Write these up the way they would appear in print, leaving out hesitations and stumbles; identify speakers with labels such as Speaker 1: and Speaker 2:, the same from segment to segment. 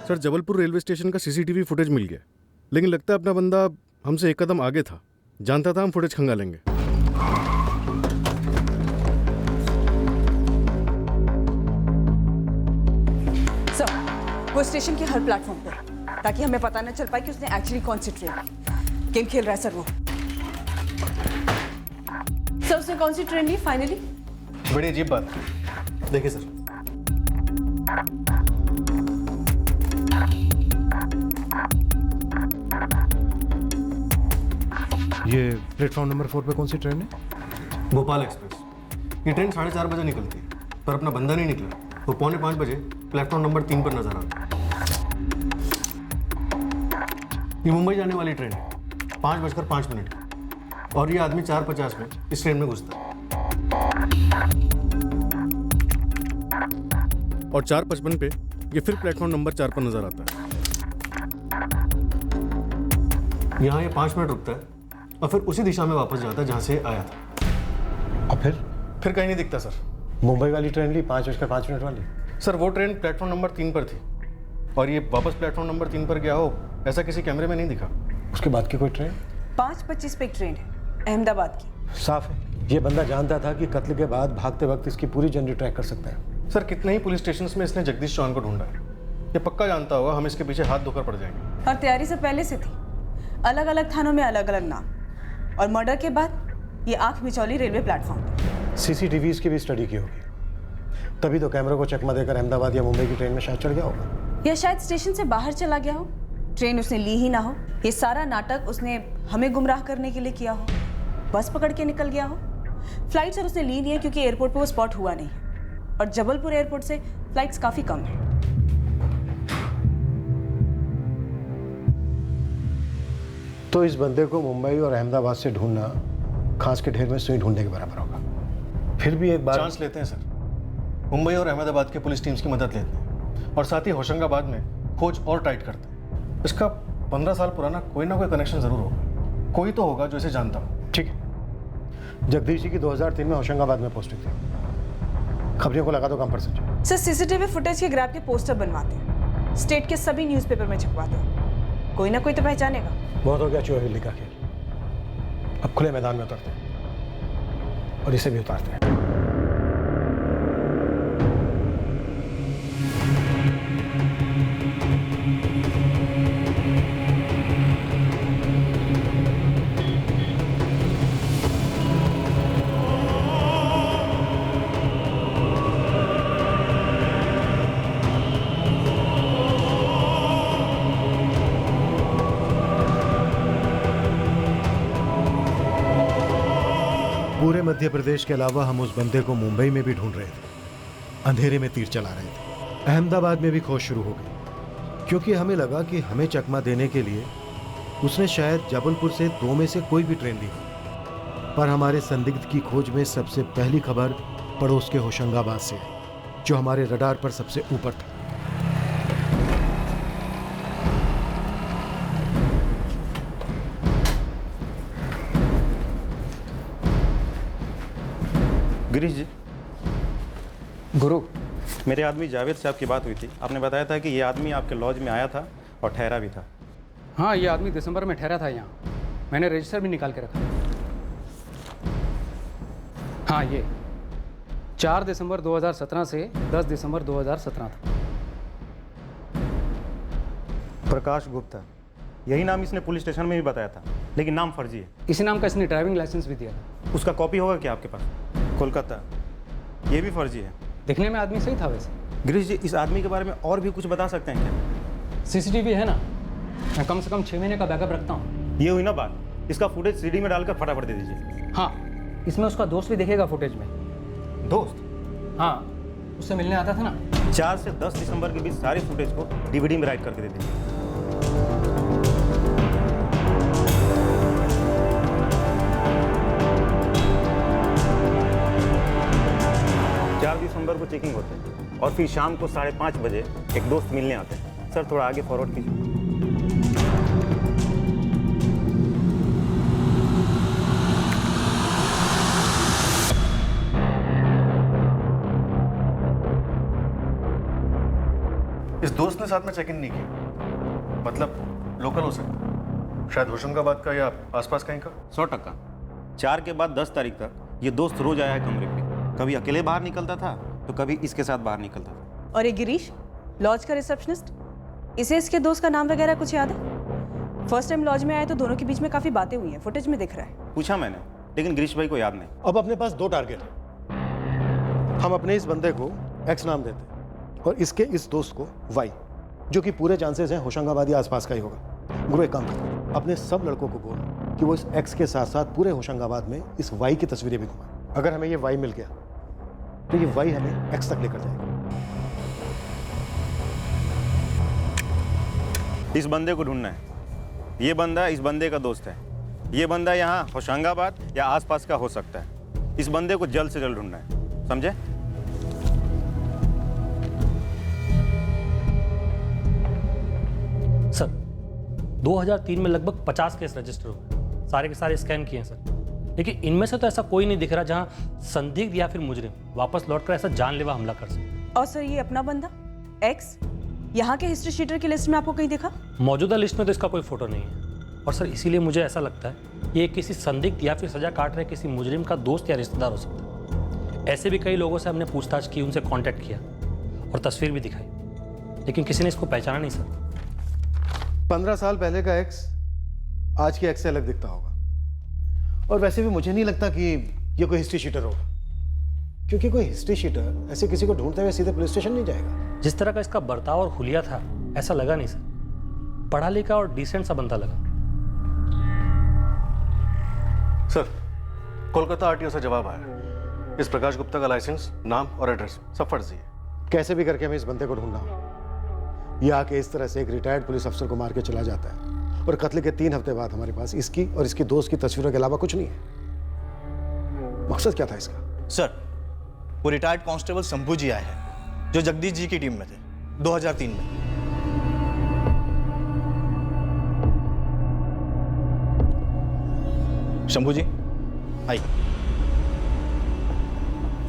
Speaker 1: Sir Jabalpur railway station का CCTV footage मिल गया, लेकिन लगता है अपना बंदा हमसे एक कदम आगे था। जानता था हम फुटेज खंगालेंगे।
Speaker 2: सर, वो स्टेशन के हर प्लेटफॉर्म पे, ताकि हमें पता न चल पाए कि उसने एक्चुअली कौन सी ट्रेन गेम खेल रहा है। सर वो सर उसने कौन सी ट्रेन ली फाइनली?
Speaker 1: बड़ी अजीब बात है। देखिए सर,
Speaker 3: ये प्लेटफॉर्म नंबर 4 पे कौन सी ट्रेन है?
Speaker 1: भोपाल एक्सप्रेस। ये ट्रेन 4:30 बजे निकलती है, पर अपना बंदा नहीं निकला। वो 4:45 बजे प्लेटफॉर्म नंबर 3 पर नजर आता है। ये मुंबई जाने वाली ट्रेन है, 5:05 और ये आदमी 4:50 में इस ट्रेन में घुसता है और 4:55 पे ये फिर प्लेटफॉर्म नंबर 4 पर नजर आता है। यहाँ ये 5 मिनट रुकता है और फिर उसी दिशा में वापस जाता है जहाँ से आया था।
Speaker 3: और
Speaker 1: फिर कहीं नहीं दिखता सर।
Speaker 3: मुंबई वाली ट्रेन ली 5:05 वाली?
Speaker 1: सर वो ट्रेन प्लेटफॉर्म नंबर 3 पर थी और ये वापस प्लेटफॉर्म नंबर 3 पर गया हो, ऐसा किसी कैमरे में नहीं दिखा।
Speaker 3: उसके बाद की कोई ट्रेन?
Speaker 2: 5:25 पे एक ट्रेन है अहमदाबाद की।
Speaker 3: साफ है, ये बंदा जानता था कि कत्ल के बाद भागते वक्त इसकी पूरी जर्नी ट्रैक कर सकता है।
Speaker 1: सर कितने ही पुलिस स्टेशन में इसने जगदीश चौहान को ढूंढा है। ये पक्का जानता होगा हम इसके पीछे हाथ धोकर पड़ जाएंगे।
Speaker 2: और तैयारी से पहले से थी, अलग अलग थानों में अलग अलग नाम, और मर्डर के बाद ये आंख मिचौली रेलवे प्लेटफॉर्म पे।
Speaker 3: सीसीटीवीज की भी स्टडी की होगी, तभी तो कैमरे को चकमा देकर अहमदाबाद या मुंबई की ट्रेन में शायद चढ़ गया होगा।
Speaker 2: या शायद स्टेशन से बाहर चला गया हो, ट्रेन उसने ली ही ना हो। ये सारा नाटक उसने हमें गुमराह करने के लिए किया हो, बस पकड़ के निकल गया हो। फ्लाइट सर उसने ली नहीं है क्योंकि एयरपोर्ट पे वो स्पॉट हुआ नहीं है, और जबलपुर एयरपोर्ट से फ्लाइट्स काफ़ी कम है।
Speaker 3: तो इस बंदे को मुंबई और अहमदाबाद से ढूंढना खास के ढेर में सुई ढूंढने के बराबर होगा। फिर भी एक बार
Speaker 1: चांस लेते हैं सर, मुंबई और अहमदाबाद के पुलिस टीम्स की मदद लेते हैं और साथ ही होशंगाबाद में खोज और टाइट करते हैं। इसका 15 साल पुराना कोई ना कोई कनेक्शन जरूर होगा, कोई तो होगा जो इसे जानता हो।
Speaker 3: ठीक है, जगदीश जी की 2003 में होशंगाबाद में पोस्टिंग थी। खबरियों को लगा दो काम पर सच।
Speaker 2: सर सीसीटीवी फुटेज के ग्रैब के पोस्टर बनवाते हैं, स्टेट के सभी न्यूज़पेपर में छपवाते हैं, कोई ना कोई तो पहचानेगा।
Speaker 3: बहुत हो गया चूहा बिल्ली का खेल, अब खुले मैदान में उतरते हैं और इसे भी उतारते हैं। पूरे मध्य प्रदेश के अलावा हम उस बंदे को मुंबई में भी ढूंढ रहे थे, अंधेरे में तीर चला रहे थे। अहमदाबाद में भी खोज शुरू हो गई, क्योंकि हमें लगा कि हमें चकमा देने के लिए उसने शायद जबलपुर से 2 में से कोई भी ट्रेन ली हो। पर हमारे संदिग्ध की खोज में सबसे पहली खबर पड़ोस के होशंगाबाद से आई, जो हमारे रडार पर सबसे ऊपर था।
Speaker 4: गिरीश जी,
Speaker 5: गुरु,
Speaker 4: मेरे आदमी जावेद साहब की बात हुई थी। आपने बताया था कि ये आदमी आपके लॉज में आया था और ठहरा भी था।
Speaker 5: हाँ, ये आदमी दिसंबर में ठहरा था यहाँ। मैंने रजिस्टर भी निकाल के रखा। हाँ, ये 4 दिसंबर 2017 से 10 दिसंबर 2017 था।
Speaker 4: प्रकाश गुप्ता, यही नाम इसने पुलिस स्टेशन में भी बताया था, लेकिन नाम फर्जी है।
Speaker 5: इसी नाम का इसने ड्राइविंग लाइसेंस भी दिया था।
Speaker 4: उसका कॉपी होगा क्या आपके पास? कोलकाता, ये भी फर्जी है।
Speaker 5: दिखने में आदमी सही था वैसे।
Speaker 4: गिरीश जी, इस आदमी के बारे में और भी कुछ बता सकते हैं क्या?
Speaker 5: सीसीटीवी है ना, मैं कम से कम 6 महीने का बैकअप रखता हूँ।
Speaker 4: ये हुई ना बात, इसका फुटेज सीडी में डालकर फटाफट दे दीजिए।
Speaker 5: हाँ, इसमें उसका दोस्त भी दिखेगा फुटेज में।
Speaker 4: दोस्त?
Speaker 5: हाँ, उससे मिलने आता था ना।
Speaker 4: 4 से 10 दिसंबर के बीच सारी फुटेज को डीवीडी में राइट करके दे दीजिए। दिसंबर को चेकिंग होते हैं और फिर शाम को 5:30 बजे एक दोस्त मिलने आते हैं। सर थोड़ा आगे फॉरवर्ड कीजिए।
Speaker 1: इस दोस्त ने साथ में चेक इन नहीं किया, मतलब लोकल हो सकता, शायद होशंगाबाद का या आसपास कहीं का।
Speaker 4: 100%। 4 के बाद 10 तारीख तक ये दोस्त रोज आया है कमरे पे, कभी अकेले बाहर निकलता था तो कभी इसके साथ बाहर निकलता था।
Speaker 2: और ये गिरीश, लॉज का रिसेप्शनिस्ट, इसे इसके दोस्त का नाम वगैरह कुछ याद है? फर्स्ट टाइम लॉज में आए तो दोनों के बीच में काफी बातें हुई हैं, फुटेज में दिख रहा है।
Speaker 4: पूछा मैंने, लेकिन गिरीश भाई को याद नहीं।
Speaker 3: अब अपने पास 2 टारगेट है। हम अपने इस बंदे को एक्स नाम देते हैं और इसके इस दोस्त को वाई, जो कि पूरे चांसेस हैं होशंगाबाद या आसपास का ही होगा। गुरु एक काम कर, अपने सब लड़कों को बोल कि वो इस एक्स के साथ साथ पूरे होशंगाबाद में इस वाई की तस्वीरें भी घुमाएं। अगर हमें ये वाई मिल गया तो ये वाई हमें एक्स तक लेकर जाएगा।
Speaker 4: इस बंदे को ढूंढना है। ये बंदा इस बंदे का दोस्त है। ये बंदा यहाँ होशंगाबाद या आसपास का हो सकता है। इस बंदे को जल्द से जल्द ढूंढना है, समझे?
Speaker 6: सर 2003 में लगभग 50 केस रजिस्टर हुए, सारे के सारे स्कैन किए हैं सर, लेकिन इनमें से तो ऐसा कोई नहीं दिख रहा जहां संदिग्ध या फिर मुजरिम वापस लौटकर ऐसा जानलेवा हमला कर सके।
Speaker 2: और सर ये अपना बंदा एक्स यहाँ के हिस्ट्री शीटर की लिस्ट में आपको कहीं दिखा?
Speaker 6: मौजूदा लिस्ट में तो इसका कोई फोटो नहीं है और सर इसीलिए मुझे ऐसा लगता है ये किसी संदिग्ध या फिर सजा काट रहे किसी मुजरिम का दोस्त या रिश्तेदार हो सकता है। ऐसे भी कई लोगों से हमने पूछताछ की, उनसे कांटेक्ट किया और तस्वीर भी दिखाई, लेकिन किसी ने इसको पहचाना नहीं सर।
Speaker 3: 15 साल पहले का एक्स आज के एक्स से अलग दिखता होगा। और वैसे भी मुझे नहीं लगता कि ये कोई हिस्ट्री शीटर होगा, क्योंकि कोई हिस्ट्री शीटर ऐसे किसी को ढूंढते हुए सीधे पुलिस स्टेशन नहीं जाएगा।
Speaker 6: जिस तरह का इसका बर्ताव और हुलिया था ऐसा लगा नहीं सर, पढ़ा लिखा और डिसेंट सा बनता लगा।
Speaker 1: सर, कोलकाता आरटीओ से जवाब आया। इस प्रकाश गुप्ता का लाइसेंस, नाम और एड्रेस सब फर्जी है।
Speaker 3: कैसे भी करके हमें इस बंदे को ढूंढना होगा। ये आके इस तरह से एक रिटायर्ड पुलिस अफसर को मार के चला जाता है और कत्ल के 3 हफ्ते बाद हमारे पास इसकी और इसकी दोस्त की तस्वीरों के अलावा कुछ नहीं है। मकसद क्या था इसका?
Speaker 7: सर, वो रिटायर्ड कांस्टेबल शंभू जी आए हैं जो जगदीश जी की टीम में थे 2003 में। शंभू जी आइए।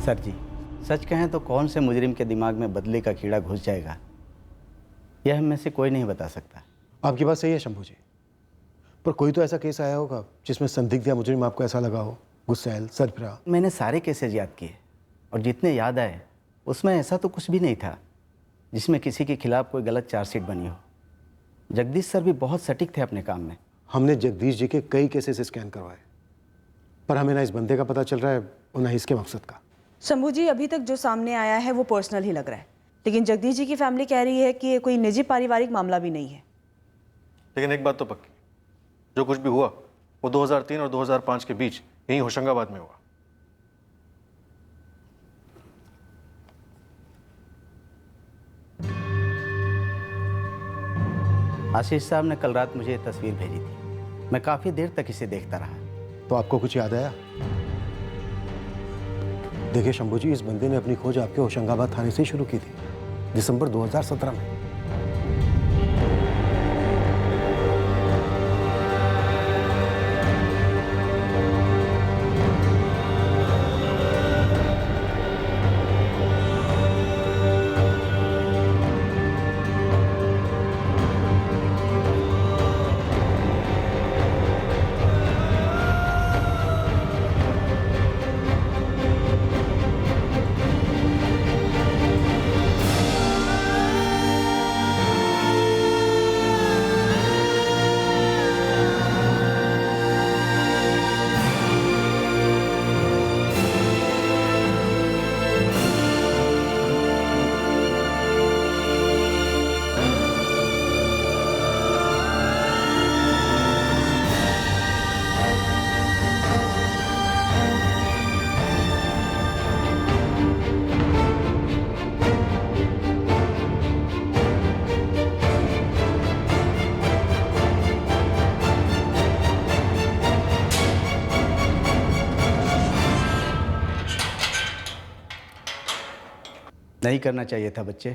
Speaker 8: सर जी, सच कहें तो कौन से मुजरिम के दिमाग में बदले का कीड़ा घुस जाएगा यह हम में से कोई नहीं बता सकता।
Speaker 3: आपकी बात सही है शंभू जी, पर कोई तो ऐसा केस आया होगा जिसमें संदिग्ध या मुजरिम आपको ऐसा लगा हो, गुस्सैल, सरफराह।
Speaker 8: मैंने सारे केसेस याद किए और जितने याद आए उसमें ऐसा तो कुछ भी नहीं था जिसमें किसी के खिलाफ कोई गलत चार्जशीट बनी हो। जगदीश सर भी बहुत सटीक थे अपने काम में।
Speaker 3: हमने जगदीश जी के कई केसेस स्कैन करवाए, पर हमें ना इस बंदे का पता चल रहा है और ना इसके मकसद का।
Speaker 2: शंभू जी, अभी तक जो सामने आया है वो पर्सनल ही लग रहा है, लेकिन जगदीश जी की फैमिली कह रही है कि ये कोई निजी पारिवारिक मामला भी नहीं है।
Speaker 1: लेकिन एक बात तो पक्की, जो कुछ भी हुआ वो 2003 और 2005 के बीच यहीं होशंगाबाद में हुआ।
Speaker 8: आशीष साहब ने कल रात मुझे ये तस्वीर भेजी थी। मैं काफ़ी देर तक इसे देखता रहा।
Speaker 3: तो आपको कुछ याद आया? देखिए शंभू जी, इस बंदे ने अपनी खोज आपके होशंगाबाद थाने से शुरू की थी दिसंबर 2017 में।
Speaker 8: नहीं करना चाहिए था बच्चे।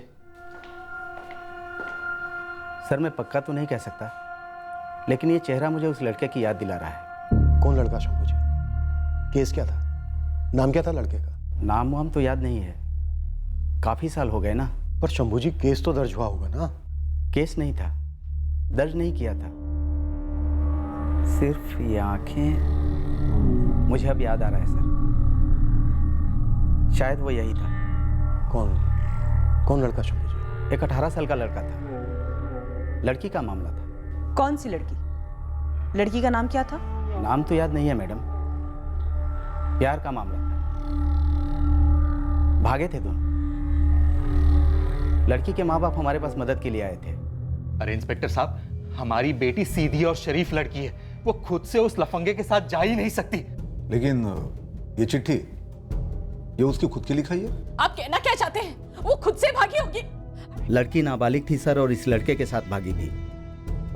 Speaker 8: सर, मैं पक्का तो नहीं कह सकता, लेकिन ये चेहरा मुझे उस लड़के की याद दिला रहा है।
Speaker 3: कौन लड़का शंभू जी? केस क्या था? नाम क्या था लड़के का?
Speaker 8: नाम वाम तो याद नहीं है, काफ़ी साल हो गए ना।
Speaker 3: पर शंभू जी केस तो दर्ज हुआ होगा ना?
Speaker 8: केस नहीं था, दर्ज नहीं किया था। सिर्फ ये आंखें, मुझे अब याद आ रहा है सर, शायद वो यही था।
Speaker 3: कौन लड़का शंभू जी?
Speaker 8: एक 18 साल का लड़का था, लड़की का मामला था।
Speaker 2: कौन सी लड़की? लड़की का नाम क्या था?
Speaker 8: नाम तो याद नहीं है मैडम, प्यार का मामला था। भागे थे दोनों। लड़की के माँ बाप हमारे पास मदद के लिए आए थे।
Speaker 7: अरे इंस्पेक्टर साहब, हमारी बेटी सीधी और शरीफ लड़की है, वो खुद से उस लफंगे के साथ जा ही नहीं सकती।
Speaker 9: लेकिन ये चिट्ठी, ये उसकी खुद की लिखाई है?
Speaker 2: आप कहना क्या चाहते हैं? वो खुद से भागी होगी।
Speaker 8: लड़की नाबालिग थी सर, और इस लड़के के साथ भागी थी,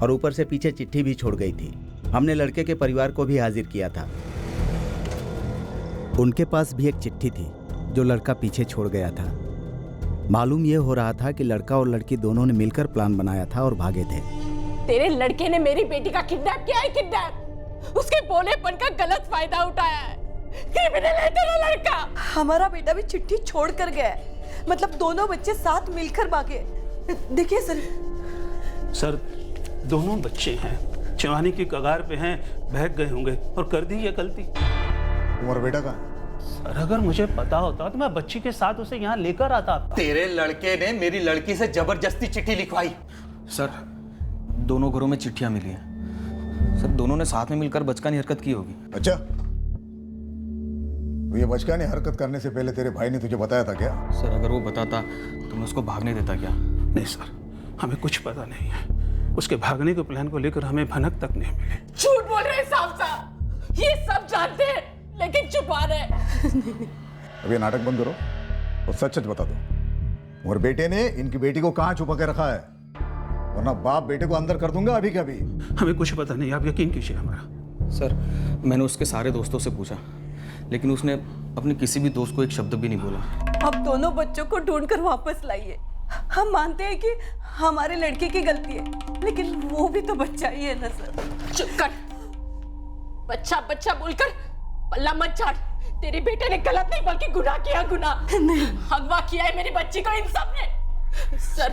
Speaker 8: और ऊपर से पीछे चिट्ठी भी छोड़ गई थी। हमने लड़के के परिवार को भी हाजिर किया था। उनके पास भी एक चिट्ठी थी जो लड़का पीछे छोड़ गया था। मालूम यह हो रहा था कि लड़का और लड़की दोनों ने मिलकर प्लान बनाया था और भागे थे।
Speaker 2: तेरे लड़के ने मेरी बेटी का किडनैप किया है, किडनैप। उसके भोलेपन का गलत फायदा उठाया है। क्रिमिनल है तेरा लड़का।
Speaker 10: हमारा बेटा भी चिट्ठी छोड़ कर गया है, मतलब दोनों बच्चे साथ मिलकर भागे। देखिए सर।
Speaker 11: सर, दोनों बच्चे हैं, जवानी की कगार पे हैं, बहक गए होंगे और कर दी ये गलती।
Speaker 9: तुम्हारा बेटा कहाँ है?
Speaker 11: सर, अगर मुझे पता होता तो मैं बच्ची के साथ उसे यहाँ लेकर आता।
Speaker 7: तेरे लड़के ने मेरी लड़की से जबरदस्ती चिट्ठी लिखवाई।
Speaker 12: सर, दोनों घरों में चिट्ठियां मिली हैं। सर, दोनों ने साथ में मिलकर बचकानी हरकत की होगी।
Speaker 9: अच्छा, तो ये बचकानी हरकत करने से पहले तेरे भाई ने तुझे बताया था क्या?
Speaker 12: सर, अगर वो बताता तो मैं उसको भागने देता क्या?
Speaker 11: नहीं सर, हमें कुछ पता नहीं है। उसके भागने के प्लान को लेकर हमें भनक तक नहीं मिली।
Speaker 2: झूठ बोल रहे हैं साफ साफ। ये सब जानते हैं लेकिन छुपा रहे।
Speaker 9: अब ये नाटक बंद करो और सच सच बता दो, और बेटे ने इनकी बेटी को कहाँ छुपा के रखा है, वरना बाप बेटे को अंदर कर दूंगा अभी के अभी।
Speaker 11: हमें कुछ पता नहीं, आप यकीन कीजिए हमारा।
Speaker 12: सर, मैंने उसके सारे दोस्तों से पूछा, लेकिन उसने अपने किसी भी दोस्त को एक शब्द भी नहीं बोला।
Speaker 10: अब दोनों बच्चों को ढूंढकर वापस लाइए। हम मानते हैं कि हमारे लड़के की गलती है, लेकिन वो भी तो बच्चा ही है ना सर।
Speaker 2: चुप कर। बच्चा बच्चा बोलकर पल्ला मत झाड़। तेरे बेटे ने गलत नहीं बल्कि गुनाह किया, गुनाह। अगवा किया है मेरी बच्ची को इन सब ने। सर,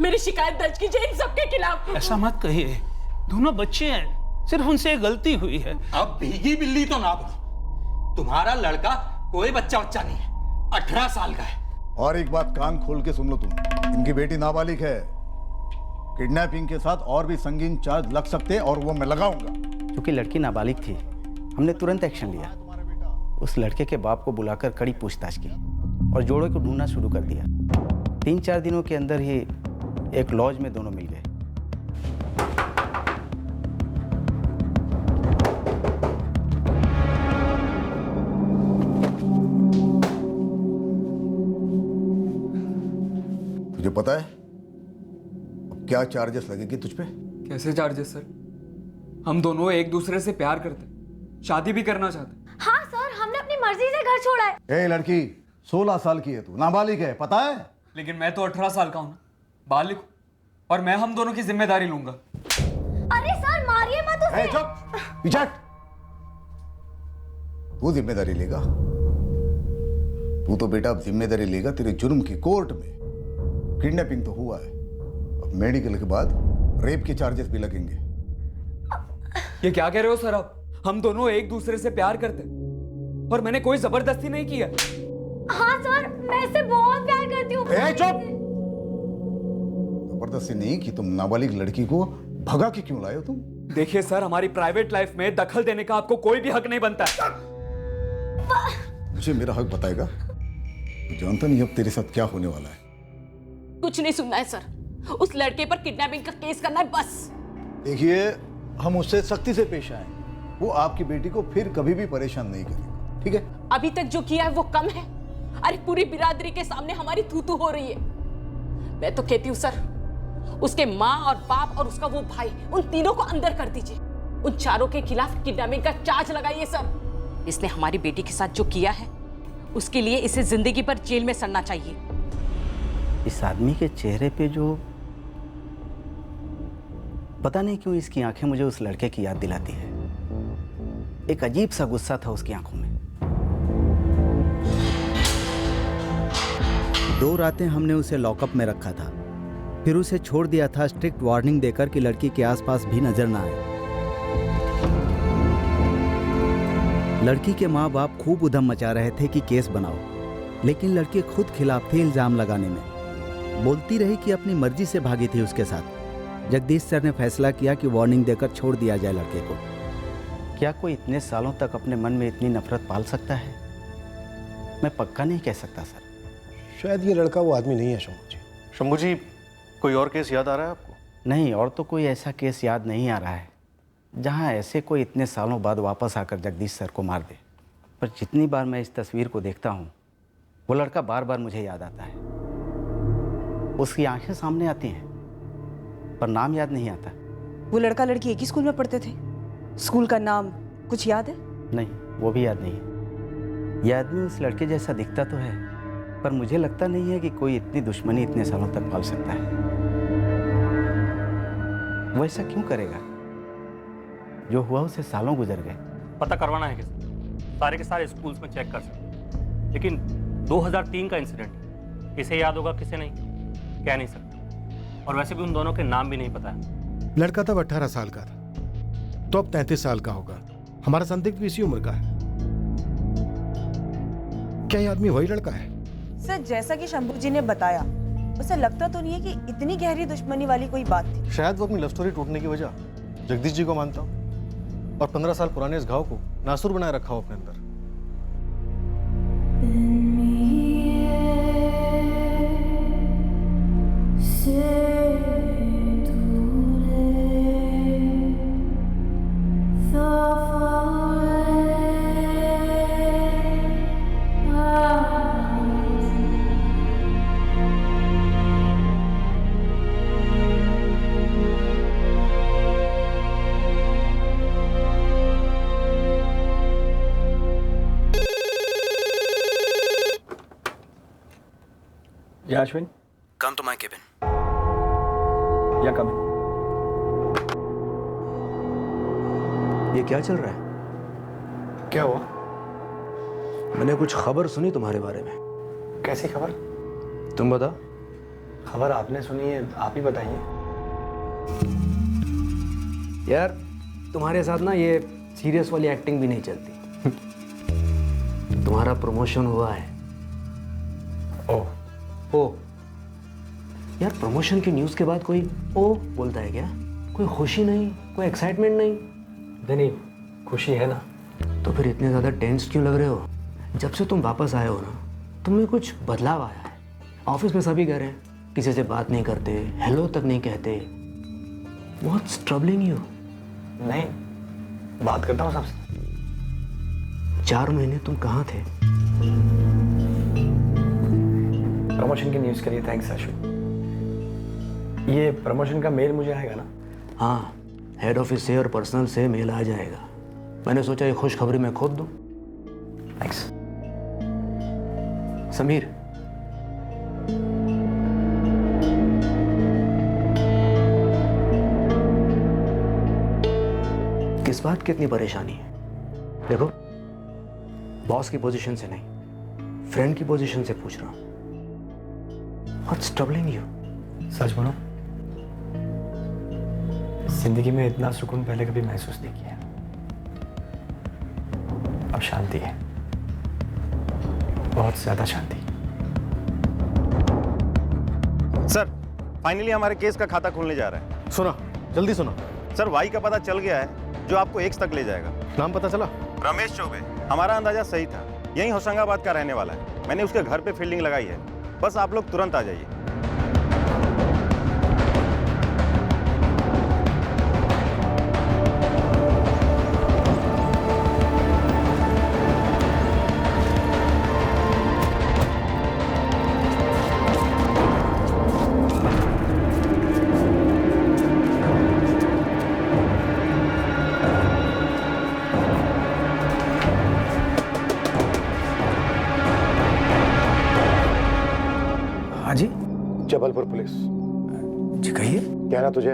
Speaker 2: मेरी शिकायत दर्ज कीजिए इन सब के खिलाफ।
Speaker 11: ऐसा मत कहिए, दोनों बच्चे हैं, सिर्फ उनसे गलती हुई है।
Speaker 7: अब भीगी बिल्ली तो ना बोलो। तुम्हारा लड़का कोई बच्चा नहीं है, 18 साल का है।
Speaker 9: और एक बात कान खोल के सुन लो तुम, इनकी बेटी नाबालिग है। किडनैपिंग के साथ और भी संगीन चार्ज लग सकते हैं और वो मैं लगाऊंगा।
Speaker 8: क्योंकि लड़की नाबालिग थी, हमने तुरंत एक्शन लिया। उस लड़के के बाप को बुलाकर कड़ी पूछताछ की और जोड़ों को ढूंढना शुरू कर दिया। 3-4 दिनों के अंदर ही एक लॉज में दोनों मिल गए।
Speaker 9: तुझे पता है अब क्या चार्जेस लगेगी तुझ पे?
Speaker 13: कैसे चार्जेस सर? हम दोनों एक दूसरे से प्यार करते, शादी भी करना चाहते।
Speaker 10: हाँ सर, हमने अपनी मर्जी से घर छोड़ा है।
Speaker 9: ए लड़की, 16 साल की है तू, नाबालिग है, पता है?
Speaker 13: लेकिन मैं तो 18 साल का हूं ना, बालिग हूं, और मैं हम दोनों की जिम्मेदारी लूंगा।
Speaker 10: अरे सर, मारिए मत उसे।
Speaker 9: ए चुप, पीछे हट। तू जिम्मेदारी लेगा? तू तो बेटा अब जिम्मेदारी लेगा तेरे जुर्म की कोर्ट में। किडनैपिंग तो हुआ है, अब मेडिकल के बाद रेप के चार्जेस भी लगेंगे।
Speaker 13: ये क्या कह रहे हो सर आप? हम दोनों एक दूसरे से प्यार करते और मैंने कोई जबरदस्ती नहीं किया।
Speaker 10: हाँ सर, मैं इससे बहुत प्यार करती हूँ।
Speaker 9: ए चुप! जबरदस्ती नहीं कि तुम नाबालिग लड़की को भगा के क्यों लाए हो तुम?
Speaker 13: देखिए सर, हमारी प्राइवेट लाइफ में दखल देने का आपको कोई भी हक नहीं बनता है।
Speaker 9: मुझे मेरा हक बताएगा? जानता नहीं अब तेरे साथ क्या होने वाला है।
Speaker 2: कुछ नहीं सुनना है सर, उस लड़के पर किडनैपिंग का केस करना है बस।
Speaker 9: देखिए, हम उससे सख्ती से पेश आए, वो आपकी बेटी को फिर कभी भी परेशान नहीं करेगा, ठीक है?
Speaker 2: अभी तक जो किया है वो कम है। अरे पूरी बिरादरी के सामने हमारी थू-थू हो रही है। मैं तो कहती हूँ सर, उसके माँ और बाप और उसका वो भाई, उन तीनों को अंदर कर दीजिए। उन चारों के खिलाफ किडनैपिंग का चार्ज लगाइए सर। इसने हमारी बेटी के साथ जो किया है उसके लिए इसे जिंदगी भर जेल में सड़ना चाहिए।
Speaker 8: इस आदमी के चेहरे पे जो, पता नहीं क्यों इसकी आंखें मुझे उस लड़के की याद दिलाती है। एक अजीब सा गुस्सा था उसकी आंखों में। 2 रातें हमने उसे लॉकअप में रखा था, फिर उसे छोड़ दिया था स्ट्रिक्ट वार्निंग देकर कि लड़की के आसपास भी नजर ना आए। लड़की के माँ बाप खूब उधम मचा रहे थे कि केस बनाओ, लेकिन लड़की खुद खिलाफ थी इल्जाम लगाने में। बोलती रही कि अपनी मर्जी से भागी थी उसके साथ। जगदीश सर ने फैसला किया कि वार्निंग देकर छोड़ दिया जाए लड़के को। क्या कोई इतने सालों तक अपने मन में इतनी नफरत पाल सकता है? मैं पक्का नहीं कह सकता सर।
Speaker 14: शायद ये लड़का वो आदमी नहीं है शंभू जी।
Speaker 1: शंभू जी, कोई और केस याद आ रहा है आपको?
Speaker 8: नहीं, और तो कोई ऐसा केस याद नहीं आ रहा है जहां ऐसे कोई इतने सालों बाद वापस आकर जगदीश सर को मार दे। पर जितनी बार मैं इस तस्वीर को देखता हूं, वो लड़का बार बार मुझे याद आता है। उसकी आंखें सामने आती हैं, पर नाम याद नहीं आता।
Speaker 2: वो लड़का लड़की एक ही स्कूल में पढ़ते थे? स्कूल का नाम कुछ याद है?
Speaker 8: नहीं, वो भी याद नहीं है। यह आदमी उस लड़के जैसा दिखता तो है, पर मुझे लगता नहीं है कि कोई इतनी दुश्मनी इतने सालों तक पाल सकता है। वो ऐसा क्यों करेगा? जो हुआ उसे सालों गुजर गए।
Speaker 6: पता करवाना है किसे? सारे के सारे स्कूल्स में चेक कर सकते, लेकिन 2003 का इंसिडेंट किसे याद होगा किसे नहीं, कह नहीं सकते। और वैसे भी उन दोनों के नाम भी नहीं पता है।
Speaker 3: लड़का तब 18 साल का था, तो अब 33 साल का होगा। हमारा संदिग्ध भी इसी उम्र का है। क्या ये आदमी वही लड़का है?
Speaker 2: सर, जैसा कि शंभू जी ने बताया, उसे लगता तो नहीं है कि इतनी गहरी दुश्मनी वाली कोई बात थी।
Speaker 1: शायद वो अपनी लव स्टोरी टूटने की वजह जगदीश जी को मानता हो और 15 साल पुराने इस घाव को नासूर बनाए रखा हो अपने अंदर।
Speaker 15: Yeah, Ashwin?
Speaker 12: Come to my cabin.
Speaker 15: Yeah, come in.
Speaker 12: ये क्या चल रहा है?
Speaker 15: क्या हुआ?
Speaker 12: मैंने कुछ खबर सुनी तुम्हारे बारे में।
Speaker 15: कैसी खबर?
Speaker 12: तुम बताओ।
Speaker 15: खबर आपने सुनी है, आप ही बताइए।
Speaker 12: यार, तुम्हारे साथ ना ये सीरियस वाली एक्टिंग भी नहीं चलती। तुम्हारा प्रमोशन हुआ है। ओ यार, प्रमोशन की न्यूज़ के बाद कोई ओ बोलता है क्या? कोई खुशी नहीं, कोई एक्साइटमेंट नहीं?
Speaker 15: नहीं, खुशी है ना।
Speaker 12: तो फिर इतने ज़्यादा टेंस क्यों लग रहे हो? जब से तुम वापस आए हो ना, तुम में कुछ बदलाव आया है। ऑफिस में सभी कह रहे हैं, किसी से बात नहीं करते, हेलो तक नहीं कहते। What's troubling you?
Speaker 15: नहीं, बात करता हूँ सबसे।
Speaker 12: 4 महीने तुम कहाँ थे?
Speaker 15: प्रमोशन की न्यूज़ के लिए थैंक्स अश्विन। ये प्रमोशन का मेल मुझे आएगा ना?
Speaker 12: हाँ, हेड ऑफिस से और पर्सनल से मेल आ जाएगा। मैंने सोचा ये खुशखबरी मैं खुद दूं।
Speaker 15: थैंक्स।
Speaker 12: समीर, किस बात की इतनी परेशानी है? देखो, बॉस की पोजीशन से नहीं, फ्रेंड की पोजीशन से पूछ रहा हूं। What's troubling you?
Speaker 15: सच बोलो, जिंदगी में इतना सुकून पहले कभी महसूस नहीं किया। अब शांति है, बहुत ज्यादा शांति।
Speaker 4: सर, फाइनली हमारे केस का खाता खुलने जा रहा है।
Speaker 1: सुना, जल्दी सुना।
Speaker 4: सर, वाई का पता चल गया है, जो आपको एक्स तक ले जाएगा।
Speaker 1: नाम पता चला?
Speaker 4: रमेश चौबे। हमारा अंदाजा सही था, यही होशंगाबाद का रहने वाला है। मैंने उसके घर पे फील्डिंग लगाई है, बस आप लोग तुरंत आ जाइए।
Speaker 15: हाँ जी,
Speaker 14: जबलपुर पुलिस।
Speaker 15: जी कहिए।
Speaker 14: कहना तुझे,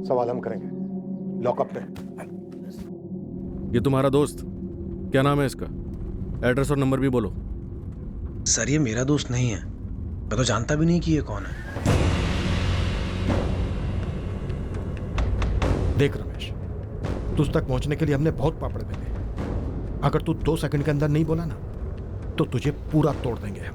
Speaker 14: सवाल हम करेंगे। लॉकअप पे।
Speaker 1: ये तुम्हारा दोस्त, क्या नाम है इसका? एड्रेस और नंबर भी बोलो।
Speaker 12: सर, ये मेरा दोस्त नहीं है,
Speaker 16: मैं तो जानता भी नहीं कि ये कौन है।
Speaker 3: देख रमेश, तुझ तक पहुंचने के लिए हमने बहुत पापड़ बेले। अगर तू 2 सेकंड के अंदर नहीं बोला ना तो तुझे पूरा तोड़ देंगे हम।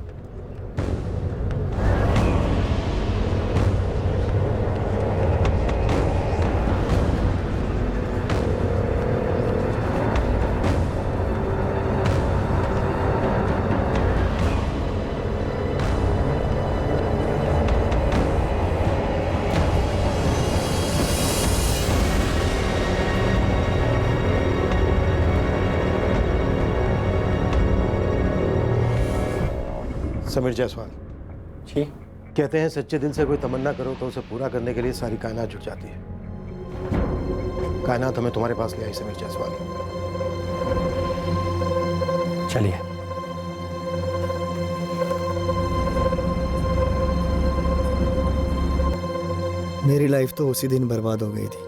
Speaker 3: समीर जायसवाल
Speaker 15: जी।
Speaker 3: कहते हैं सच्चे दिल से कोई तमन्ना करो तो उसे पूरा करने के लिए सारी कायनात जुट जाती है। कायनात हमें तुम्हारे पास ले आई समीर जायसवाल।
Speaker 15: चलिए।
Speaker 17: मेरी लाइफ तो उसी दिन बर्बाद हो गई थी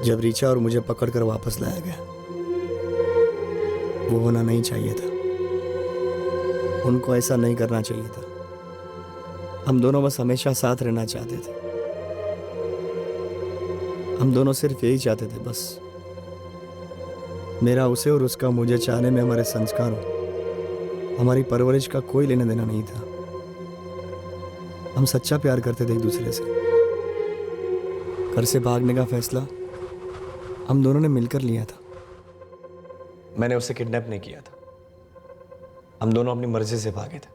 Speaker 17: जब रीचा और मुझे पकड़कर वापस लाया गया। वो होना नहीं चाहिए था, उनको ऐसा नहीं करना चाहिए था। हम दोनों बस हमेशा साथ रहना चाहते थे। हम दोनों सिर्फ यही चाहते थे बस। मेरा उसे और उसका मुझे चाहने में हमारे संस्कारों, हमारी परवरिश का कोई लेना देना नहीं था। हम सच्चा प्यार करते थे एक दूसरे से। घर से भागने का फैसला हम दोनों ने मिलकर लिया था।
Speaker 15: मैंने उसे किडनैप नहीं किया था, हम दोनों अपनी मर्जी से भागे थे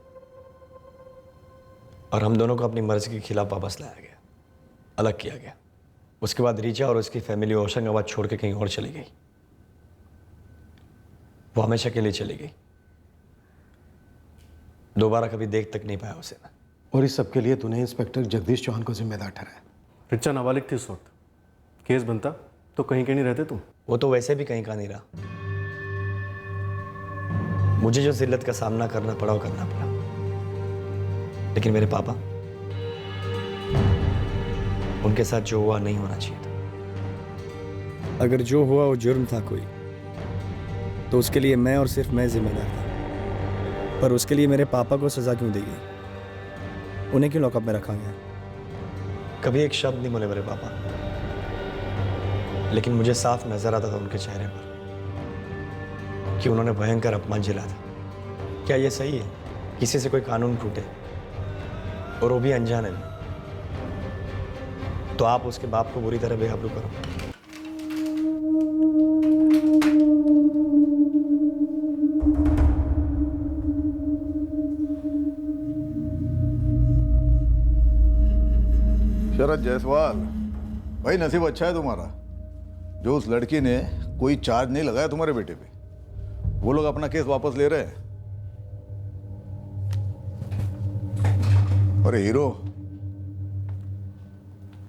Speaker 15: और हम दोनों को अपनी मर्जी के खिलाफ वापस लाया गया, अलग किया गया। उसके बाद रीचा और उसकी फैमिली होशंगाबाद छोड़ के कहीं और चली गई। वो हमेशा के लिए चली गई। दोबारा कभी देख तक नहीं पाया उसे मैं।
Speaker 3: और इस सब के लिए तूने इंस्पेक्टर जगदीश चौहान को जिम्मेदार ठहराया।
Speaker 1: रिचा नाबालिग थी उस वक्त, केस बनता तो कहीं नहीं रहते तुम।
Speaker 15: वो तो वैसे भी कहीं का नहीं रहा। मुझे जो जिल्लत का सामना करना पड़ा वो करना पड़ा, लेकिन मेरे पापा, उनके साथ जो हुआ नहीं होना चाहिए था।
Speaker 17: अगर जो हुआ वो जुर्म था कोई, तो उसके लिए मैं और सिर्फ मैं जिम्मेदार था। पर उसके लिए मेरे पापा को सजा क्यों दी गई? उन्हें क्यों लॉकअप में रखा गया?
Speaker 15: कभी एक शब्द नहीं बोले मेरे पापा, लेकिन मुझे साफ नजर आता था उनके चेहरे पर कि उन्होंने भयंकर अपमान झेला था। क्या ये सही है किसी से कोई कानून टूटे, और वो भी अनजाने में? तो आप उसके बाप को बुरी तरह बेकाबू करो।
Speaker 9: शरद जायसवाल, भाई नसीब अच्छा है तुम्हारा जो उस लड़की ने कोई चार्ज नहीं लगाया तुम्हारे बेटे पे। वो लोग अपना केस वापस ले रहे हैं। अरे हीरो,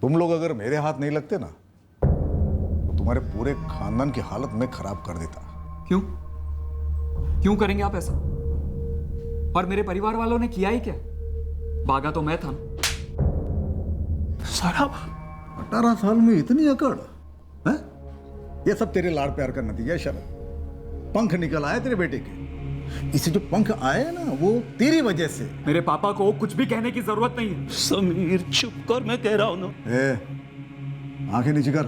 Speaker 9: तुम लोग अगर मेरे हाथ नहीं लगते ना तो तुम्हारे पूरे खानदान की हालत मैं खराब कर देता।
Speaker 13: क्यों क्यों करेंगे आप ऐसा? और मेरे परिवार वालों ने किया ही क्या? भागा तो मैं था।
Speaker 9: साहब 18 साल में इतनी अकड़ है? ये सब तेरे लाड़ प्यार का नतीजा है शरद। पंख निकल आए तेरे बेटे के। इसे जो पंख आए ना वो तेरी वजह से।
Speaker 13: मेरे पापा को कुछ भी कहने की जरूरत नहीं है।
Speaker 11: समीर चुप कर, मैं कह रहा हूं ना।
Speaker 9: आंखें नीचे कर,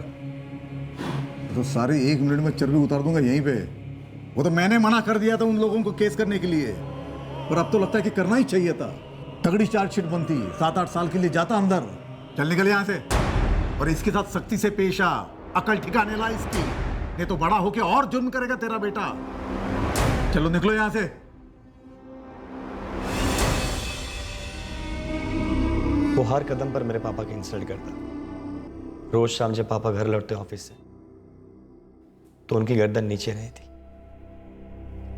Speaker 9: तो सारे 1 मिनट में चर्बी उतार दूंगा यहीं पे। वो तो मैंने मना कर दिया था उन लोगों को केस करने के लिए, और अब तो लगता है कि करना ही चाहिए था। तगड़ी चार्जशीट बनती, 7-8 साल के लिए जाता अंदर। चल निकल यहां से, और इसके साथ सख्ती से पेश आ। अकल ठिकाने ला इसकी, नहीं तो बड़ा होके और जुर्म करेगा तेरा बेटा। चलो निकलो यहां से।
Speaker 15: वो हर कदम पर मेरे पापा की इंसल्ट करता। रोज शाम जब पापा घर लौटते ऑफिस से तो उनकी गर्दन नीचे नहीं थी,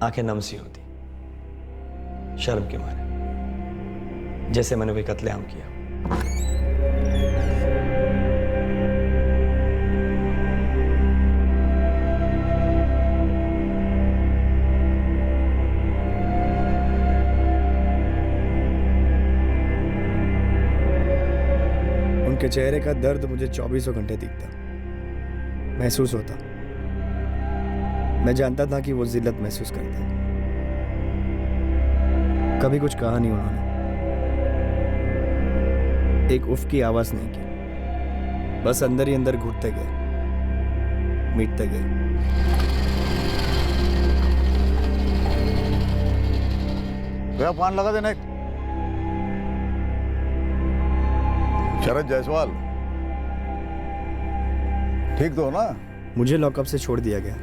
Speaker 15: आंखें नम सी होती, शर्म के मारे, जैसे मैंने कोई कत्लेआम किया।
Speaker 17: उनके चेहरे का दर्द मुझे 24 घंटे दिखता, महसूस होता। मैं जानता था कि वो जिल्लत महसूस करता। कभी कुछ कहा नहीं उन्होंने, एक उफ की आवाज नहीं की, बस अंदर ही अंदर घुटते गए, मिटते गए।
Speaker 9: गया पान लगा देना एक। शरद जायसवाल ठीक तो हो ना?
Speaker 17: मुझे लॉकअप से छोड़ दिया गया,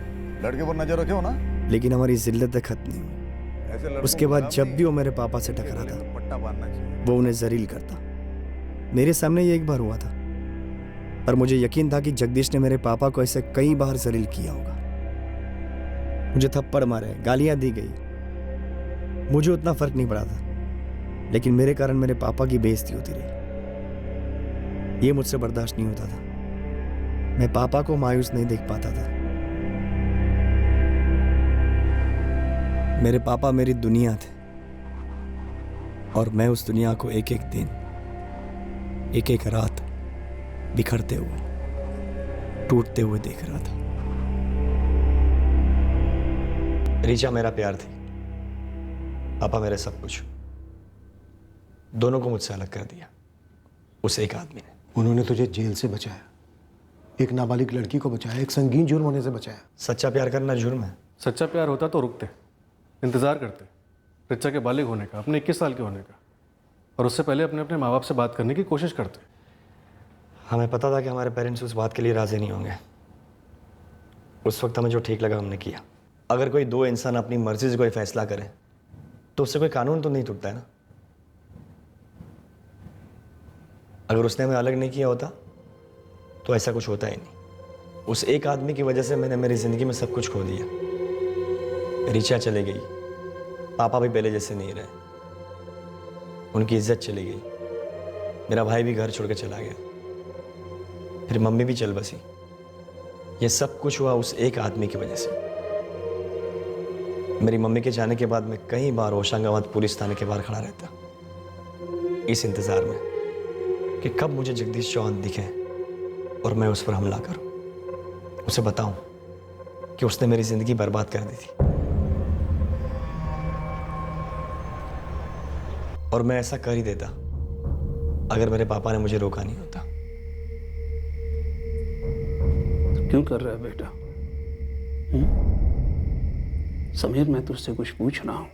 Speaker 9: लड़के पर नजर रखे हो ना?
Speaker 17: लेकिन हमारी जिल्लतें खत्म नहीं हुई। उसके बाद जब भी वो मेरे पापा से टकरा था,
Speaker 9: पट्टा बांधना चाहिए।
Speaker 17: वो उन्हें जलील करता। मेरे सामने ये एक बार हुआ था, पर मुझे यकीन था कि जगदीश ने मेरे पापा को ऐसे कई बार जलील किया होगा। मुझे थप्पड़ मारे, गालियां दी गई, मुझे उतना फर्क नहीं पड़ा था, लेकिन मेरे कारण मेरे पापा की बेइज्जती होती रही। ये मुझसे बर्दाश्त नहीं होता था। मैं पापा को मायूस नहीं देख पाता था। मेरे पापा मेरी दुनिया थे, और मैं उस दुनिया को एक एक दिन, एक एक रात बिखरते हुए, टूटते हुए देख रहा था।
Speaker 15: रीचा मेरा प्यार थी, पापा मेरे सब कुछ। दोनों को मुझसे अलग कर दिया उस एक आदमी ने।
Speaker 14: उन्होंने तुझे जेल से बचाया, एक नाबालिग लड़की को बचाया, एक संगीन जुर्म होने से बचाया।
Speaker 15: सच्चा प्यार करना जुर्म है?
Speaker 1: सच्चा प्यार होता तो रुकते, इंतज़ार करते रिचा के बालिग होने का, अपने 21 साल के होने का, और उससे पहले अपने अपने माँ बाप से बात करने की कोशिश करते।
Speaker 15: हमें पता था कि हमारे पेरेंट्स उस बात के लिए राजी नहीं होंगे। उस वक्त हमें जो ठीक लगा हमने किया। अगर कोई दो इंसान अपनी मर्जी से कोई फैसला करे तो उससे कोई कानून तो नहीं टूटता है ना। अगर उसने हमें अलग नहीं किया होता तो ऐसा कुछ होता ही नहीं। उस एक आदमी की वजह से मैंने मेरी जिंदगी में सब कुछ खो दिया। रीचा चली गई, पापा भी पहले जैसे नहीं रहे, उनकी इज्जत चली गई, मेरा भाई भी घर छोड़ के चला गया, फिर मम्मी भी चल बसी। ये सब कुछ हुआ उस एक आदमी की वजह से। मेरी मम्मी के जाने के बाद मैं कई बार होशंगाबाद पुलिस थाने के बाहर खड़ा रहता, इस इंतजार में कि कब मुझे जगदीश चौहान दिखे और मैं उस पर हमला करूं, उसे बताऊं कि उसने मेरी जिंदगी बर्बाद कर दी थी। और मैं ऐसा कर ही देता अगर मेरे पापा ने मुझे रोका नहीं होता।
Speaker 11: क्यों कर रहा है बेटा? समीर, मैं तुझसे कुछ पूछ रहा हूं।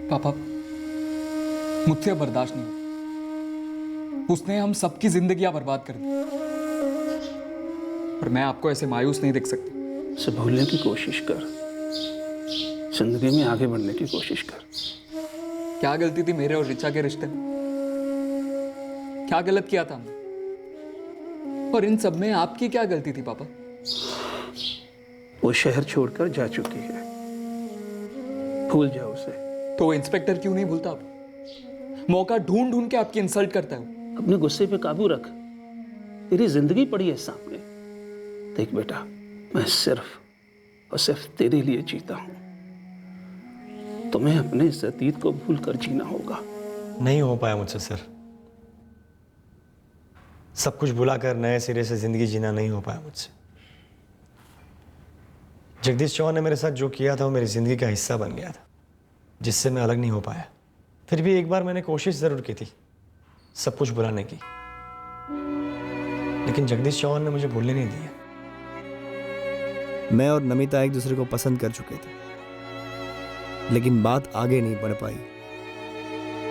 Speaker 13: पापा, मुझसे बर्दाश्त नहीं। उसने हम सबकी जिंदगियां बर्बाद कर दी, और मैं आपको ऐसे मायूस नहीं देख सकती।
Speaker 11: उसे भूलने की कोशिश कर, जिंदगी में आगे बढ़ने की कोशिश कर।
Speaker 13: क्या गलती थी मेरे और ऋचा के रिश्ते में? क्या गलत किया था हमने? और इन सब में आपकी क्या गलती थी पापा?
Speaker 11: वो शहर छोड़कर जा चुकी है, भूल जाओ उसे।
Speaker 13: तो वो इंस्पेक्टर क्यों नहीं भूलता? आप मौका ढूंढ ढूंढ के आपकी इंसल्ट करता है।
Speaker 11: अपने गुस्से पे काबू रख, तेरी जिंदगी पड़ी है सामने। देख बेटा, मैं सिर्फ और सिर्फ तेरे लिए जीता हूं। तुम्हें अपने इस अतीत को भूल कर जीना होगा।
Speaker 15: नहीं हो पाया मुझसे सर। सब कुछ भुलाकर नए सिरे से जिंदगी जीना नहीं हो पाया मुझसे। जगदीश चौहान ने मेरे साथ जो किया था वो मेरी जिंदगी का हिस्सा बन गया था, जिससे मैं अलग नहीं हो पाया। फिर भी एक बार मैंने कोशिश जरूर की थी सब कुछ भुलाने की, लेकिन जगदीश चौहान ने मुझे भूलने नहीं दिया।
Speaker 17: मैं और नमिता एक दूसरे को पसंद कर चुके थे, लेकिन बात आगे नहीं बढ़ पाई,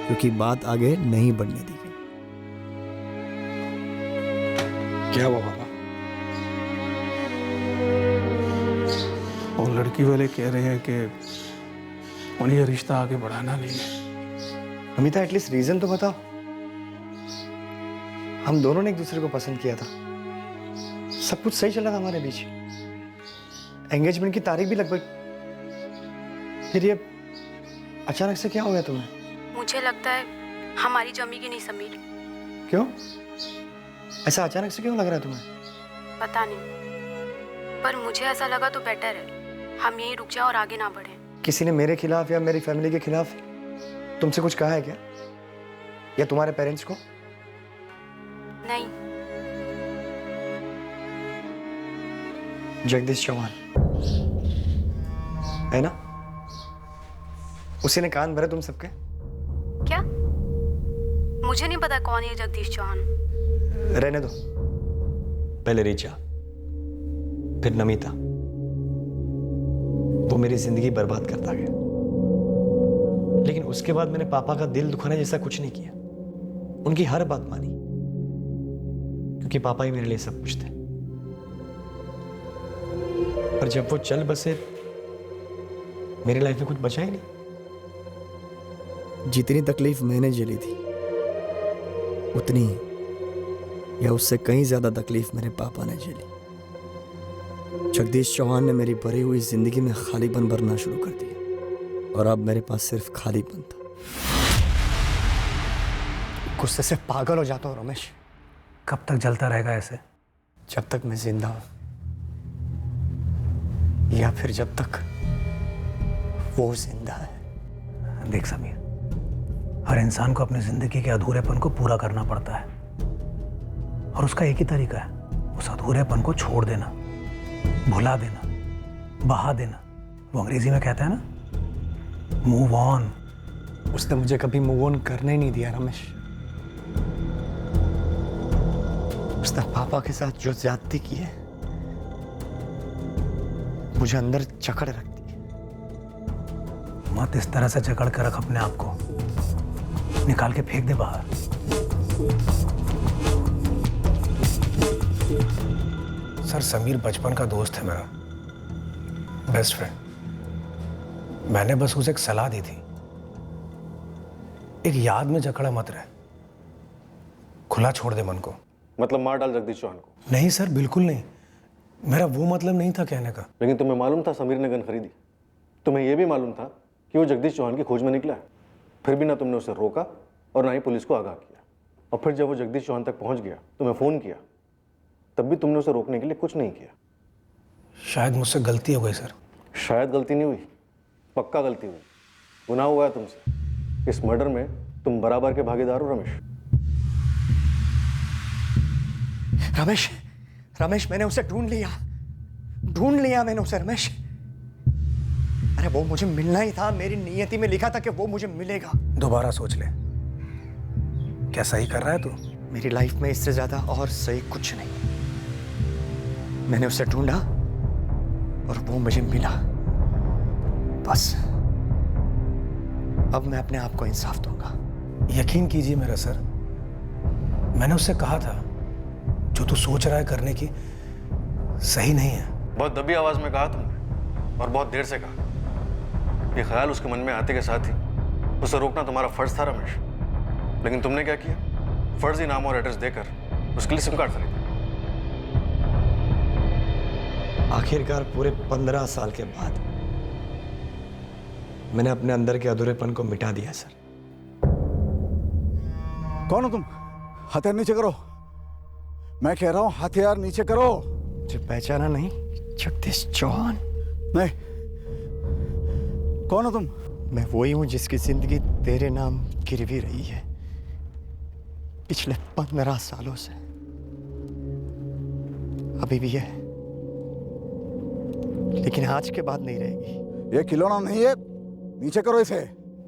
Speaker 17: क्योंकि बात आगे नहीं बढ़ने दी गई।
Speaker 14: क्या हुआ पापा?
Speaker 11: और लड़की वाले कह रहे हैं कि उन्हें रिश्ता आगे बढ़ाना नहीं है।
Speaker 15: अमिता, एटलीस्ट रीजन तो बताओ। हम दोनों ने एक दूसरे को पसंद किया था, सब कुछ सही चला था हमारे बीच, एंगेजमेंट की तारीख भी लगभग। फिर ये अचानक से क्या हो गया तुम्हें?
Speaker 16: मुझे लगता है हमारी जमेगी नहीं समीर।
Speaker 15: क्यों? ऐसा अचानक से क्यों लग रहा है तुम्हें?
Speaker 16: पता नहीं, पर मुझे ऐसा लगा तो बेटर है हम यहीं रुक जाएं और आगे ना बढ़ें।
Speaker 15: किसी ने मेरे खिलाफ या मेरी फैमिली के खिलाफ तुमसे कुछ कहा है क्या, या तुम्हारे पेरेंट्स को?
Speaker 16: नहीं।
Speaker 15: जगदीश चौहान है ना, उसी ने कान भरे तुम सबके।
Speaker 16: क्या मुझे नहीं पता कौन है जगदीश चौहान।
Speaker 15: रहने दो, पहले रीचा, फिर नमिता। वो मेरी जिंदगी बर्बाद करता गया, लेकिन उसके बाद मैंने पापा का दिल दुखाने जैसा कुछ नहीं किया। उनकी हर बात मानी, क्योंकि पापा ही मेरे लिए सब कुछ थे। पर जब वो चल बसे, मेरी लाइफ में कुछ बचा ही नहीं।
Speaker 17: जितनी तकलीफ मैंने झेली थी, उतनी या उससे कहीं ज्यादा तकलीफ मेरे पापा ने झेली। जगदीश चौहान ने मेरी भरी हुई जिंदगी में खालीपन भरना शुरू कर दिया, और अब मेरे पास सिर्फ खालीपन था।
Speaker 14: गुस्से से पागल हो जाता हूँ रमेश।
Speaker 12: कब तक जलता रहेगा ऐसे?
Speaker 14: जब तक मैं जिंदा हूं, या फिर जब तक वो जिंदा है।
Speaker 12: देख समीर, हर इंसान को अपनी जिंदगी के अधूरेपन को पूरा करना पड़ता है, और उसका एक ही तरीका है, उस अधूरेपन को छोड़ देना, भुला देना, बहा देना। वो अंग्रेजी में कहते हैं ना, मूव ऑन।
Speaker 14: उसने मुझे कभी मूव ऑन करने ही नहीं दिया रमेश। उसने पापा के साथ जो ज्यादती की है, मुझे अंदर जकड़ रखती है।
Speaker 12: मत इस तरह से जकड़ कर रख अपने आप को, निकाल के फेंक दे बाहर। सर, समीर बचपन का दोस्त है मेरा, बेस्ट फ्रेंड। मैंने बस उसे एक सलाह दी थी, एक याद में जकड़ा मत रहे, खुला छोड़ दे मन को।
Speaker 1: मतलब मार डाल जगदीश चौहान को?
Speaker 12: नहीं सर, बिल्कुल नहीं। मेरा वो मतलब नहीं था कहने का।
Speaker 1: लेकिन तुम्हें मालूम था समीर ने गन खरीदी। तुम्हें यह भी मालूम था कि वो जगदीश चौहान की खोज में निकला है। फिर भी ना तुमने उसे रोका और ना ही पुलिस को आगाह किया। और फिर जब वो जगदीश चौहान तक पहुंच गया, तुम्हें फ़ोन किया, तब भी तुमने उसे रोकने के लिए कुछ नहीं किया।
Speaker 12: शायद मुझसे गलती हो गई सर।
Speaker 1: शायद गलती नहीं हुई, पक्का गलती हुई। गुनाह हुआ है तुमसे। इस मर्डर में तुम बराबर के भागीदार हो रमेश।
Speaker 14: रमेश, रमेश, मैंने उसे ढूंढ लिया मैंने उसे रमेश। अरे वो मुझे मिलना ही था, मेरी नियति में लिखा था कि वो मुझे मिलेगा।
Speaker 12: दोबारा सोच ले, क्या सही कर रहा है तू?
Speaker 14: मेरी लाइफ में इससे ज्यादा और सही कुछ नहीं। मैंने उसे ढूंढा और वो मुझे मिला, बस। अब मैं अपने आप को इंसाफ दूंगा।
Speaker 12: यकीन कीजिए मेरा सर, मैंने उससे कहा था जो तू सोच रहा है करने की सही नहीं है।
Speaker 1: बहुत दबी आवाज में कहा तुमने, और बहुत देर से कहा। ये ख्याल उसके मन में आते के साथ ही उसे रोकना तुम्हारा फर्ज था रमेश। लेकिन तुमने क्या किया? फर्जी नाम और एड्रेस देकर उसके लिए सिम कार्ड खरीदा।
Speaker 15: आखिरकार पूरे 15 साल के बाद मैंने अपने अंदर के अधूरेपन को मिटा दिया सर।
Speaker 9: कौन हो तुम? हथियार नीचे करो। मैं कह रहा हूं हथियार नीचे करो।
Speaker 15: मुझे पहचाना नहीं? जगदीश चौहान।
Speaker 9: नहीं। कौन हो तुम?
Speaker 15: मैं वही हूं जिसकी जिंदगी तेरे नाम गिरवी रही है पिछले 15 सालों से। अभी भी है, लेकिन आज के बाद नहीं रहेगी।
Speaker 9: ये खिलौना नहीं है, नीचे करो इसे।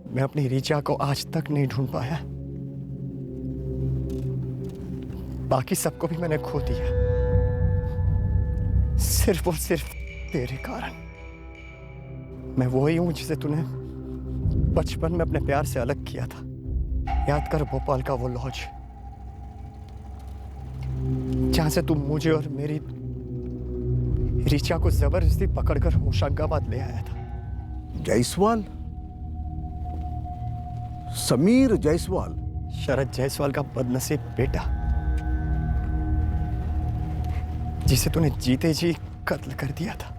Speaker 15: मैं अपनी रीचा को आज तक नहीं ढूंढ पाया। बाकी सबको भी मैंने खो दिया, सिर्फ और सिर्फ तेरे कारण। मैं वही हूं जिसे तूने बचपन में अपने प्यार से अलग किया था। याद कर भोपाल का वो लॉज, जहां से तू मुझे और मेरी रीचा को जबरदस्ती पकड़कर होशंगाबाद ले आया था।
Speaker 9: जायसवाल? समीर जायसवाल?
Speaker 15: शरद जायसवाल का बदनसीब बेटा, जिसे तूने जीते जी कत्ल कर दिया था।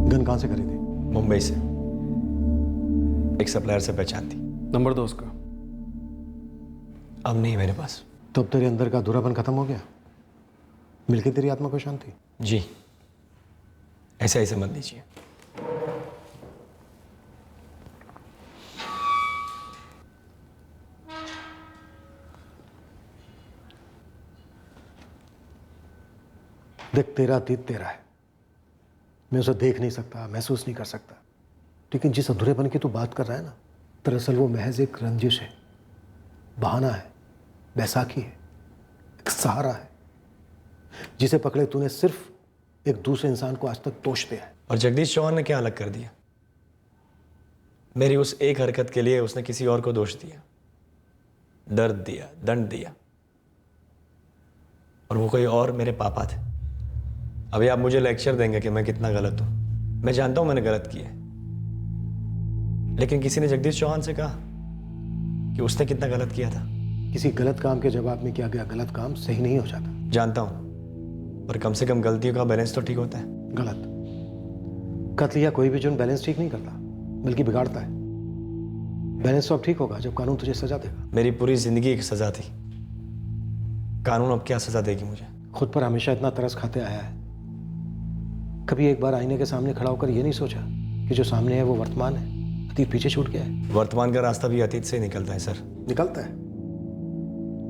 Speaker 1: गन कहां से खरीदी?
Speaker 15: मुंबई से, एक सप्लायर से पहचान थी।
Speaker 1: नंबर दो उसका।
Speaker 15: अब नहीं मेरे पास।
Speaker 3: तो अब तेरे अंदर का अधूरापन खत्म हो गया? मिलके तेरी आत्मा को शांति?
Speaker 15: जी, ऐसा ही समझ लीजिए।
Speaker 3: देख, तेरा अतीत तेरा है, मैं उसे देख नहीं सकता, महसूस नहीं कर सकता, लेकिन जिस अधूरेपन की तू बात कर रहा है ना, दरअसल वो महज एक रंजिश है, बहाना है, बैसाखी है, एक सहारा है जिसे पकड़े तूने सिर्फ एक दूसरे इंसान को आज तक दोष दिया है।
Speaker 15: और जगदीश चौहान ने क्या अलग कर दिया? मेरी उस एक हरकत के लिए उसने किसी और को दोष दिया, दर्द दिया, दंड दिया, और वो कोई और मेरे पापा थे। अभी आप मुझे लेक्चर देंगे कि मैं कितना गलत हूं। मैं जानता हूं मैंने गलत किया है, लेकिन किसी ने जगदीश चौहान से कहा कि उसने कितना गलत किया था।
Speaker 3: किसी गलत काम के जवाब में किया गया गलत काम सही नहीं हो जाता।
Speaker 15: जानता हूं, पर कम से कम गलतियों का बैलेंस तो ठीक होता है।
Speaker 3: गलत कत्ल या कोई भी जुर्म बैलेंस ठीक नहीं करता, बल्कि बिगाड़ता है। बैलेंस तो अब ठीक होगा जब कानून तुझे सजा देगा।
Speaker 15: मेरी पूरी जिंदगी एक सजा थी, कानून अब क्या सजा देगी मुझे?
Speaker 3: खुद पर हमेशा इतना तरस खाते आया है, कभी एक बार आईने के सामने खड़ा होकर ये नहीं सोचा कि जो सामने है वो वर्तमान है, अतीत पीछे छूट गया है।
Speaker 15: वर्तमान का रास्ता भी अतीत से ही निकलता है सर।
Speaker 3: निकलता है,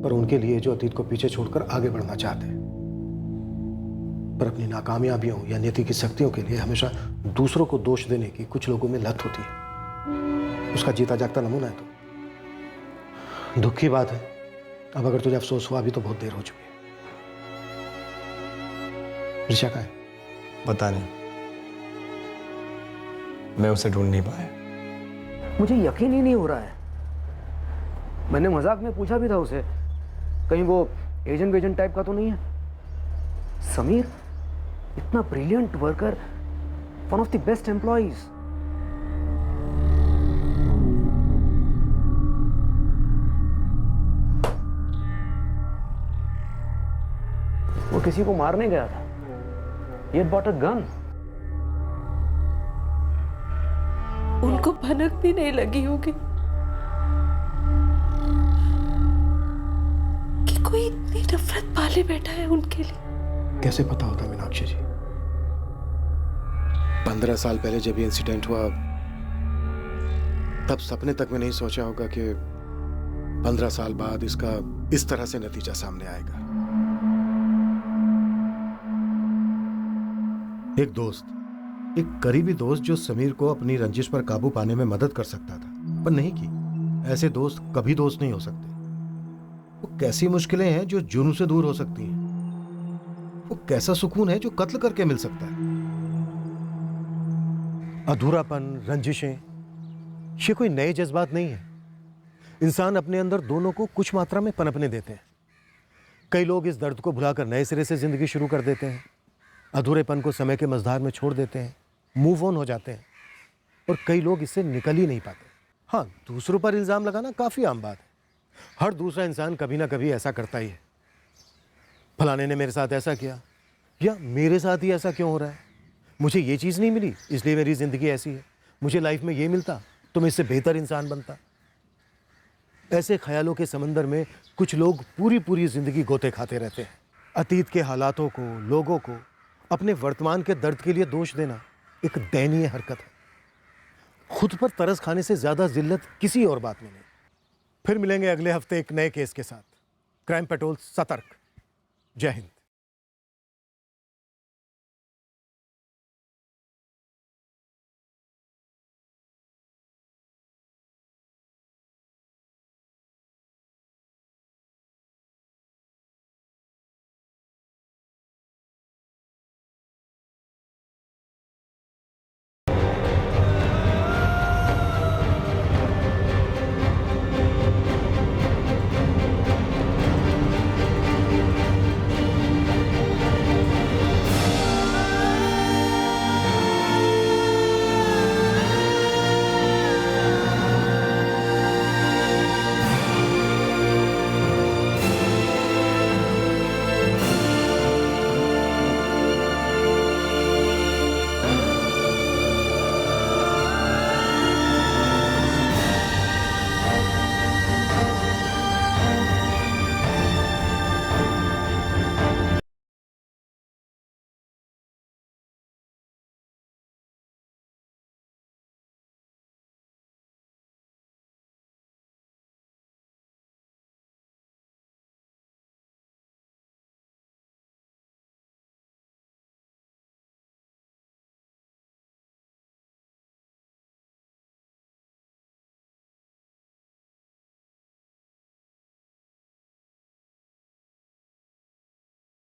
Speaker 3: पर उनके लिए जो अतीत को पीछे छोड़कर आगे बढ़ना चाहते हैं, पर अपनी नाकामयाबियों या नीति की शक्तियों के लिए हमेशा दूसरों को दोष देने की कुछ लोगों में लत होती है। उसका जीता जागता नमूना है तो। दुख की बात है, अब अगर तुझे अफसोस हुआ अभी तो बहुत देर हो चुकी है। ऋचा कहाँ है?
Speaker 15: पता नहीं, मैं उसे ढूंढ नहीं पाया।
Speaker 12: मुझे यकीन ही नहीं हो रहा है। मैंने मजाक में पूछा भी था उसे, कहीं वो एजेंट वेजेंट टाइप का तो नहीं है। समीर इतना brilliant worker, one of the best employees. वो किसी को मारने गया था, ये बॉट अ गन।
Speaker 10: उनको भनक भी नहीं लगी होगी कि कोई इतनी नफरत पाले बैठा है उनके लिए।
Speaker 3: कैसे पता होता मीनाक्षी जी? 15 साल पहले जब ये इंसिडेंट हुआ, तब सपने तक में नहीं सोचा होगा कि 15 साल बाद इसका इस तरह से नतीजा सामने आएगा। एक दोस्त, एक करीबी दोस्त जो समीर को अपनी रंजिश पर काबू पाने में मदद कर सकता था, पर नहीं की। ऐसे दोस्त कभी दोस्त नहीं हो सकते। वो कैसी मुश्किलें हैं जो जुर्म से दूर हो सकती हैं। वो कैसा सुकून है जो कत्ल करके मिल सकता है। अधूरापन, रंजिशें, ये कोई नए जज्बात नहीं है। इंसान अपने अंदर दोनों को कुछ मात्रा में पनपने देते हैं। कई लोग इस दर्द को भुलाकर नए सिरे से जिंदगी शुरू कर देते हैं, अधूरेपन को समय के मझधार में छोड़ देते हैं, मूव ऑन हो जाते हैं, और कई लोग इससे निकल ही नहीं पाते। हाँ, दूसरों पर इल्ज़ाम लगाना काफ़ी आम बात है। हर दूसरा इंसान कभी ना कभी ऐसा करता ही है। फलाने ने मेरे साथ ऐसा किया, या मेरे साथ ही ऐसा क्यों हो रहा है, मुझे ये चीज़ नहीं मिली इसलिए मेरी ज़िंदगी ऐसी है, मुझे लाइफ में ये मिलता तो मैं इससे बेहतर इंसान बनता। ऐसे ख्यालों के समंदर में कुछ लोग पूरी पूरी ज़िंदगी गोते खाते रहते हैं। अतीत के हालातों को, लोगों को अपने वर्तमान के दर्द के लिए दोष देना एक दयनीय हरकत है। खुद पर तरस खाने से ज़्यादा जिल्लत किसी और बात में नहीं। फिर मिलेंगे अगले हफ्ते एक नए केस के साथ। क्राइम पेट्रोल सतर्क। जय हिंद।